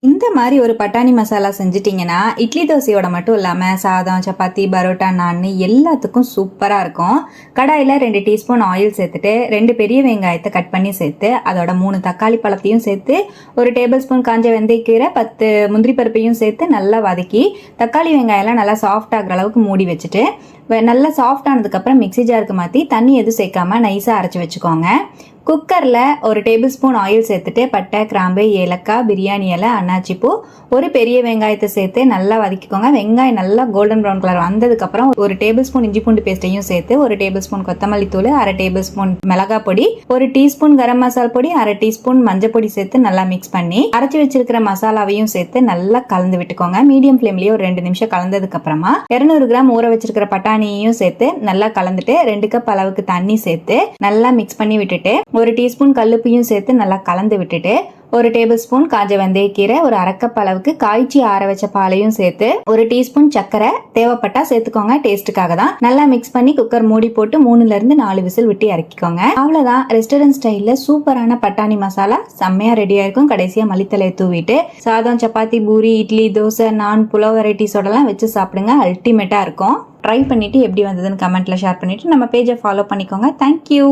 இந்த மாதிரி ஒரு பட்டாணி மசாலா செஞ்சிட்டிங்கன்னா இட்லி தோசையோட மட்டும் இல்லாமல் சாதம், சப்பாத்தி, பரோட்டா, நான் எல்லாத்துக்கும் சூப்பராக இருக்கும். கடாயில் 2 டீஸ்பூன் ஆயில் சேர்த்துட்டு 2 பெரிய வெங்காயத்தை கட் பண்ணி சேர்த்து அதோட 3 தக்காளி பழத்தையும் சேர்த்து 1 டேபிள் ஸ்பூன் காஞ்ச வெந்தயக்கீரை 10 முந்திரி பருப்பையும் சேர்த்து நல்லா வதக்கி தக்காளி வெங்காயம்லாம் நல்லா சாஃப்ட் ஆகிற அளவுக்கு மூடி வச்சுட்டு நல்லா சாஃப்ட் ஆனதுக்கப்புறம் மிக்ஸி ஜாருக்கு மாற்றி தண்ணி எதுவும் சேர்க்காம நைஸாக அரைச்சி வச்சுக்கோங்க. குக்கரில் 1 டேபிள் ஸ்பூன் ஆயில் சேர்த்துட்டு பட்டை, கிராம்பு, ஏலக்காய், பிரியாணி இலை, அன்னாச்சி பூ, 1 பெரிய வெங்காயத்தை சேர்த்து நல்லா வதக்கிக்கோங்க. வெங்காயம் நல்லா கோல்டன் ப்ரௌன் கலர் வந்ததுக்கப்புறம் 1 டேபிள் ஸ்பூன் இஞ்சி பூண்டு பேஸ்ட்டையும் சேர்த்து 1 டேபிள் ஸ்பூன் கொத்தமல்லி தூள், 1/2 டேபிள் ஸ்பூன் மிளகாய் பொடி, 1 டீஸ்பூன் கரம் மசாலா பொடி, 1/2 டீஸ்பூன் மஞ்சள் பொடி சேர்த்து நல்லா மிக்ஸ் பண்ணி அரைச்சி வச்சிருக்கிற மசாலாவையும் சேர்த்து நல்லா கலந்து விட்டுக்கோங்க. மீடியம் ஃப்ளேம்லயே ஒரு 2 நிமிஷம் கலந்ததுக்கு அப்புறமா 200 கிராம் ஊற வச்சிருக்கிற பட்டாணியையும் சேர்த்து நல்லா கலந்துட்டு 2 கப் அளவுக்கு தண்ணி சேர்த்து நல்லா மிக்ஸ் பண்ணி விட்டுட்டு 1 டீஸ்பூன் கல்லுப்பையும் சேர்த்து நல்லா கலந்து விட்டுட்டு 1 டேபிள் ஸ்பூன் காஞ்ச வெந்தயக்கீரை, 1/2 கப் அளவுக்கு காய்ச்சி ஆற வச்ச பாலையும் சேர்த்து 1 டீஸ்பூன் சர்க்கரை தேவைப்பட்டா சேர்த்துக்கோங்க, டேஸ்ட்டுக்காக தான். நல்லா மிக்ஸ் பண்ணி குக்கர் மூடி போட்டு 3ல இருந்து 4 விசில் விட்டு இறக்கிக்கோங்க. அவ்வளவுதான், ரெஸ்டாரண்ட் ஸ்டைல்ல சூப்பரான பட்டாணி மசாலா செம்மையா ரெடியா இருக்கும். கடைசியா மல்லித்தலையை தூவிட்டு சாதம், சப்பாத்தி, பூரி, இட்லி, தோசை, நான், புலாவ் வெரைட்டிஸோடலாம் வச்சு சாப்பிடுங்க. அல்டிமேட்டா இருக்கும். ட்ரை பண்ணிட்டு எப்படி வந்ததுன்னு கமெண்ட்ல ஷேர் பண்ணிட்டு நம்ம பேஜை ஃபாலோ பண்ணிக்கோங்க. தேங்க்யூ.